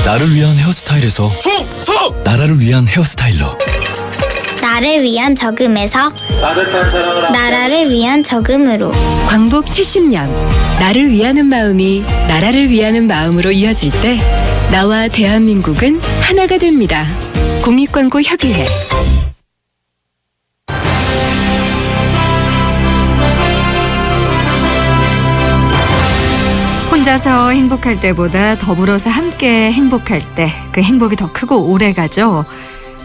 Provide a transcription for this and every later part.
나를 위한 헤어스타일에서 충성! 나라를 위한 헤어스타일러. 나를 위한 저금에서 따뜻한 사랑을 나라를 위한 저금으로 광복 70년 나를 위하는 마음이 나라를 위하는 마음으로 이어질 때 나와 대한민국은 하나가 됩니다. 공익광고협의회. 혼자서 행복할 때보다 더불어서 함께 행복할 때 그 행복이 더 크고 오래가죠.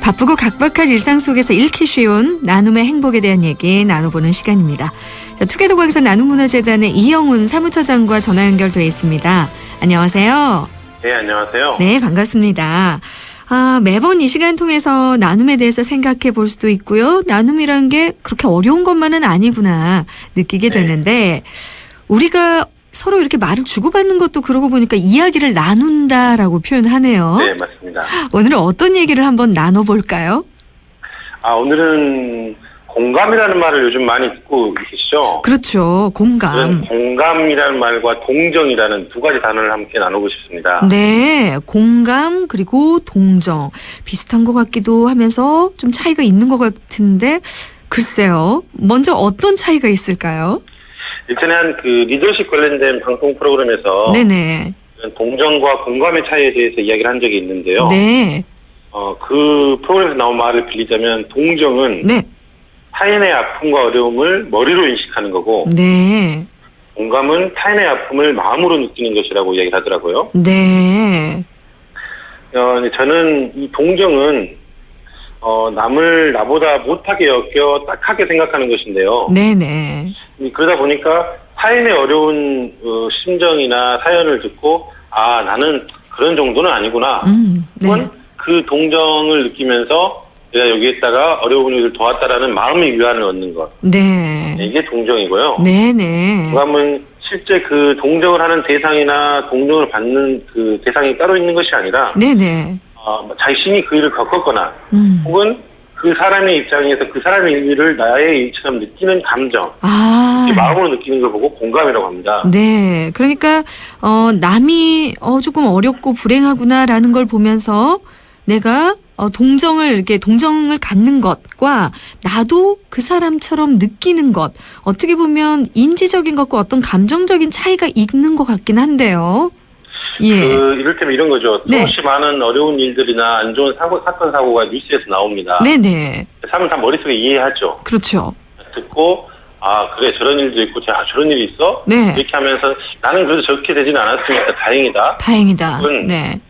바쁘고 각박한 일상 속에서 잃기 쉬운 나눔의 행복에 대한 얘기 나눠보는 시간입니다. 자, 투게더 광선 나눔문화재단의 이영훈 사무처장과 전화 연결돼 있습니다. 안녕하세요. 네, 안녕하세요. 네, 반갑습니다. 매번 이 시간 통해서 나눔에 대해서 생각해 볼 수도 있고요. 나눔이란 게 그렇게 어려운 것만은 아니구나 느끼게 되는데 우리가 서로 이렇게 말을 주고받는 것도 그러고 보니까 이야기를 나눈다라고 표현하네요. 네, 맞습니다. 오늘은 어떤 얘기를 한번 나눠볼까요? 오늘은 공감이라는 말을 요즘 많이 듣고 계시죠? 그렇죠. 공감. 저는 공감이라는 말과 동정이라는 두 가지 단어를 함께 나누고 싶습니다. 네. 공감 그리고 동정. 비슷한 것 같기도 하면서 좀 차이가 있는 것 같은데 글쎄요. 먼저 어떤 차이가 있을까요? 일전에 한 그 리더십 관련된 방송 프로그램에서 네네. 동정과 공감의 차이에 대해서 이야기를 한 적이 있는데요. 네. 그 프로그램에서 나온 말을 빌리자면 동정은 네. 타인의 아픔과 어려움을 머리로 인식하는 거고 네. 공감은 타인의 아픔을 마음으로 느끼는 것이라고 이야기를 하더라고요. 네. 저는 이 동정은 남을 나보다 못하게 여겨 딱하게 생각하는 것인데요. 네네. 그러다 보니까 타인의 어려운 심정이나 사연을 듣고 나는 그런 정도는 아니구나. 네. 혹은 그 동정을 느끼면서 내가 여기에다가 어려운 일을 도왔다라는 마음의 위안을 얻는 것. 네. 이게 동정이고요. 네네. 공감은 실제 그 동정을 하는 대상이나 동정을 받는 그 대상이 따로 있는 것이 아니라 네네. 자신이 그 일을 겪었거나 혹은 그 사람의 입장에서 그 사람의 일을 나의 일처럼 느끼는 감정, 마음으로 느끼는 걸 보고 공감이라고 합니다. 네. 그러니까 남이 조금 어렵고 불행하구나라는 걸 보면서 내가 동정을 갖는 것과 나도 그 사람처럼 느끼는 것, 어떻게 보면 인지적인 것과 어떤 감정적인 차이가 있는 것 같긴 한데요. 예. 이를테면 이런 거죠. 네. 수없이 많은 어려운 일들이나 안 좋은 사건, 사고가 뉴스에서 나옵니다. 네네. 사람은 다 머릿속에 이해하죠. 그렇죠. 듣고, 그래, 저런 일도 있고, 저런 일이 있어? 네. 이렇게 하면서 나는 그래도 저렇게 되지는 않았으니까 다행이다. 다행이다. 네.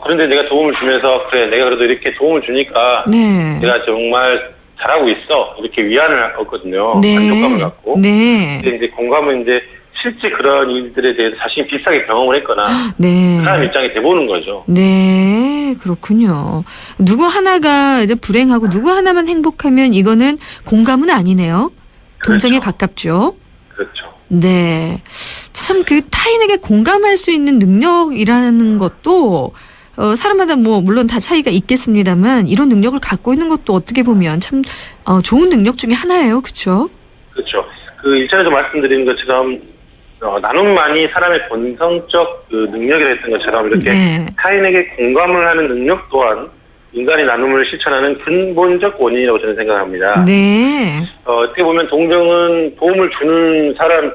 그런데 내가 도움을 주면서, 그래, 내가 그래도 이렇게 도움을 주니까, 네. 내가 정말 잘하고 있어. 이렇게 위안을 얻거든요. 네. 만족감을 갖고. 네. 근데 이제 공감은 이제 실제 그런 일들에 대해서 자신이 비슷하게 경험을 했거나, 네. 그 사람 입장에 돼보는 거죠. 네, 그렇군요. 누구 하나가 이제 불행하고 누구 하나만 행복하면 이거는 공감은 아니네요. 동정에 그렇죠. 가깝죠. 그렇죠. 네. 참 그 타인에게 공감할 수 있는 능력이라는 것도 사람마다 물론 다 차이가 있겠습니다만 이런 능력을 갖고 있는 것도 어떻게 보면 참 좋은 능력 중에 하나예요. 그렇죠? 그렇죠. 일전에도 말씀드린 것처럼 나눔만이 사람의 본성적 능력이라 했던 것처럼 이렇게 네. 타인에게 공감을 하는 능력 또한 인간이 나눔을 실천하는 근본적 원인이라고 저는 생각합니다. 네. 어떻게 보면 동정은 도움을 주는 사람,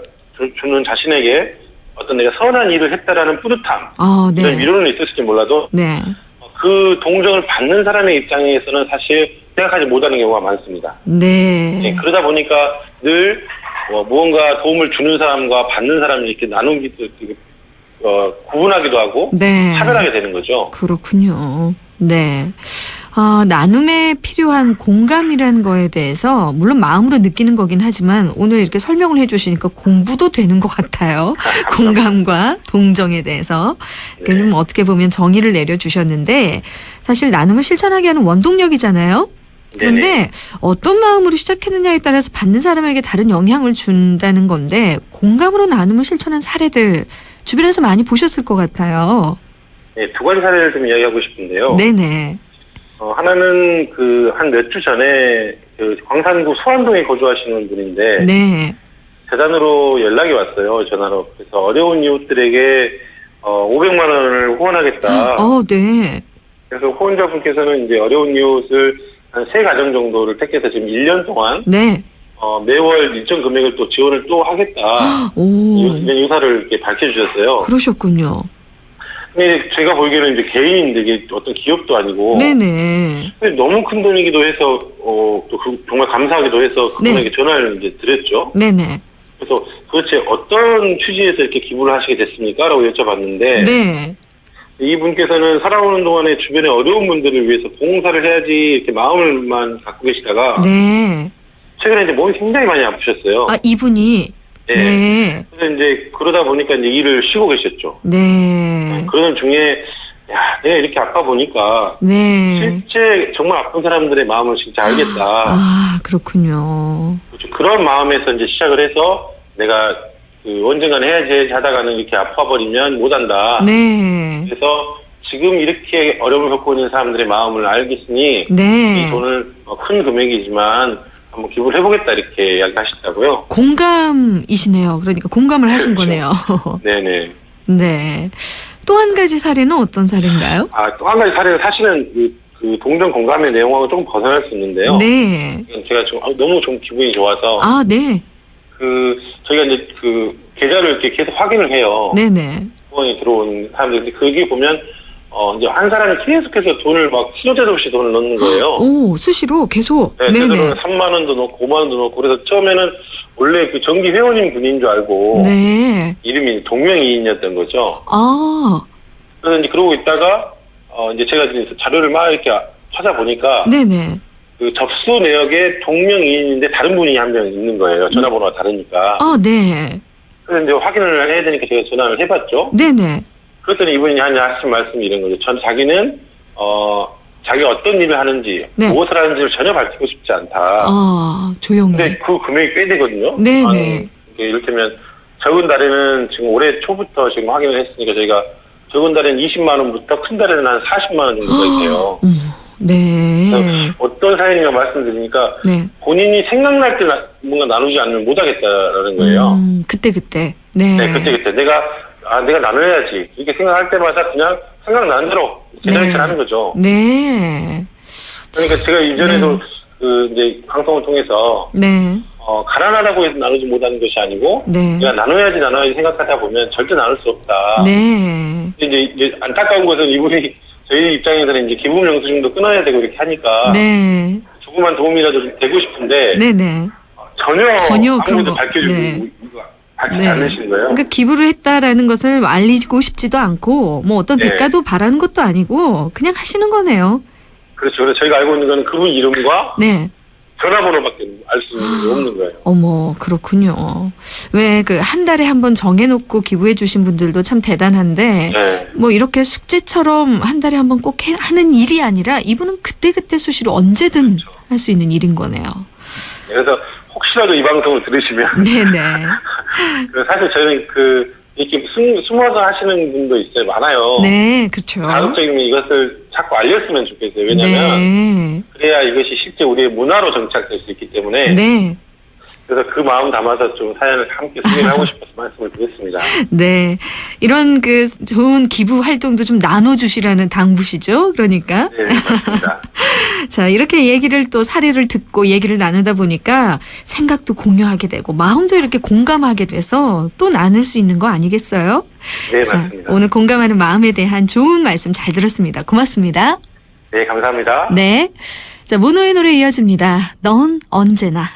주는 자신에게 어떤 내가 선한 일을 했다라는 뿌듯함, 네. 이런 위로는 있을지 몰라도 네. 그 동정을 받는 사람의 입장에서는 사실 생각하지 못하는 경우가 많습니다. 네. 그러다 보니까 늘 무언가 도움을 주는 사람과 받는 사람이 이렇게 나누기도 구분하기도 하고 네. 차별하게 되는 거죠. 그렇군요. 네. 나눔에 필요한 공감이라는 거에 대해서 물론 마음으로 느끼는 거긴 하지만 오늘 이렇게 설명을 해주시니까 공부도 되는 것 같아요. 공감과 동정에 대해서. 네. 좀 어떻게 보면 정의를 내려주셨는데 사실 나눔을 실천하게 하는 원동력이잖아요. 그런데 네네. 어떤 마음으로 시작했느냐에 따라서 받는 사람에게 다른 영향을 준다는 건데 공감으로 나눔을 실천한 사례들 주변에서 많이 보셨을 것 같아요. 네, 두 가지 사례를 좀 이야기하고 싶은데요. 네네. 하나는 한 몇 주 전에 광산구 수안동에 거주하시는 분인데 네. 재단으로 연락이 왔어요. 전화로. 그래서 어려운 이웃들에게 500만 원을 후원하겠다. 네. 그래서 후원자분께서는 이제 어려운 이웃을 한 3가정 정도를 택해서 지금 1년 동안 네. 매월 일정 금액을 또 지원을 또 하겠다. 오. 이런 유사를 이렇게 밝혀주셨어요. 그러셨군요. 근데 제가 보기에는 이제 개인인데 이게 어떤 기업도 아니고. 네네. 근데 너무 큰 돈이기도 해서 또 정말 감사하기도 해서 그분에게 전화를 이제 드렸죠. 네네. 그래서 도대체 어떤 취지에서 이렇게 기부를 하시게 됐습니까? 라고 여쭤봤는데. 네. 이분께서는 살아오는 동안에 주변의 어려운 분들을 위해서 봉사를 해야지 이렇게 마음을만 갖고 계시다가. 네. 최근에 이제 몸이 굉장히 많이 아프셨어요. 이분이. 네. 네. 그래서 이제 그러다 보니까 이제 일을 쉬고 계셨죠. 네. 그러는 중에 내가 이렇게 아파 보니까 네. 실제 정말 아픈 사람들의 마음을 진짜 알겠다. 그렇군요. 그런 마음에서 이제 시작을 해서 내가 언젠가는 해야지 하다가는 이렇게 아파버리면 못한다. 네. 그래서 지금 이렇게 어려움을 겪고 있는 사람들의 마음을 알겠으니 네. 이 돈을 큰 금액이지만 한번 기부를 해보겠다 이렇게 이야기하시더라고요. 공감이시네요. 그러니까 공감을 하신 거네요. 네네. 네. 또 한 가지 사례는 어떤 사례인가요? 또 한 가지 사례는 사실은 그 동정 공감의 내용하고 조금 벗어날 수 있는데요. 네. 제가 좀 너무 좀 기분이 좋아서 네. 저희가 이제 계좌를 이렇게 계속 확인을 해요. 네네. 후원이 들어온 사람들. 그게 보면 이제 한 사람이 계속해서 돈을 막 수저제도 없이 돈을 넣는 거예요. 수시로 계속. 네, 때로는 3만 원도 넣고 5만 원도 넣고. 그래서 처음에는 원래 그 정기 회원인 분인 줄 알고. 네. 이름이 동명이인이었던 거죠. 그래서 이제 그러고 있다가 이제 제가 이제 자료를 막 이렇게 찾아보니까. 네네. 그 접수 내역에 동명이인인데 다른 분이 한 명 있는 거예요. 전화번호가 다르니까. 네. 그래서 이제 확인을 해야 되니까 제가 전화를 해봤죠. 네네. 그랬더니 이분이 하신 말씀이 이런 거죠. 자기는 자기가 어떤 일을 하는지, 무엇을 하는지를 전혀 밝히고 싶지 않다. 조용히. 근데 그 금액이 꽤 되거든요. 네네. 이를테면 적은 달에는 지금 올해 초부터 지금 확인을 했으니까 저희가 적은 달에는 20만 원부터 큰 달에는 한 40만 원 정도가 있어요. 네. 어떤 사연인가 말씀드리니까 네. 본인이 생각날 때 뭔가 나누지 않으면 못하겠다라는 거예요. 그때. 네. 네, 그때 내가 나눠야지 이렇게 생각할 때마다 그냥 생각나는 대로 제자리를 하는 거죠. 네. 그러니까 제가 이전에도 이제 방송을 통해서 가난하다고 해서 나누지 못하는 것이 아니고 내가 나눠야지 생각하다 보면 절대 나눌 수 없다. 네. 이제 안타까운 것은 이분이 저희 입장에서는 이제 기부 영수증도 끊어야 되고 이렇게 하니까 조그만 도움이라도 되고 싶은데 전혀 아무것도 밝히지 않으시는 거예요. 그러니까 기부를 했다라는 것을 알리고 싶지도 않고 뭐 어떤 대가도 바라는 것도 아니고 그냥 하시는 거네요. 그렇죠. 그래서 저희가 알고 있는 거는 그분 이름과 전화번호밖에 알 수 있는 게 없는 거예요. 어머, 그렇군요. 왜 한 달에 한 번 정해놓고 기부해 주신 분들도 참 대단한데 뭐 이렇게 숙제처럼 한 달에 한 번 꼭 하는 일이 아니라 이분은 그때그때 수시로 언제든 할 수 있는 일인 거네요. 그래서 혹시라도 이 방송을 들으시면 네네. 사실 저는 이렇게 숨어서 하시는 분도 있어요. 많아요. 네, 그렇죠. 자극적이면 이것을 자꾸 알렸으면 좋겠어요. 왜냐하면 그래야 이것이 실제 우리의 문화로 정착될 수 있기 때문에. 그래서 그 마음 담아서 좀 사연을 함께 소개를 하고 싶어서 말씀을 드렸습니다. 네. 이런 좋은 기부 활동도 좀 나눠주시라는 당부시죠? 그러니까. 네, 맞습니다. 자, 이렇게 얘기를 또 사례를 듣고 얘기를 나누다 보니까 생각도 공유하게 되고 마음도 이렇게 공감하게 돼서 또 나눌 수 있는 거 아니겠어요? 네, 맞습니다. 오늘 공감하는 마음에 대한 좋은 말씀 잘 들었습니다. 고맙습니다. 네, 감사합니다. 네. 자, 모노의 노래 이어집니다. 넌 언제나.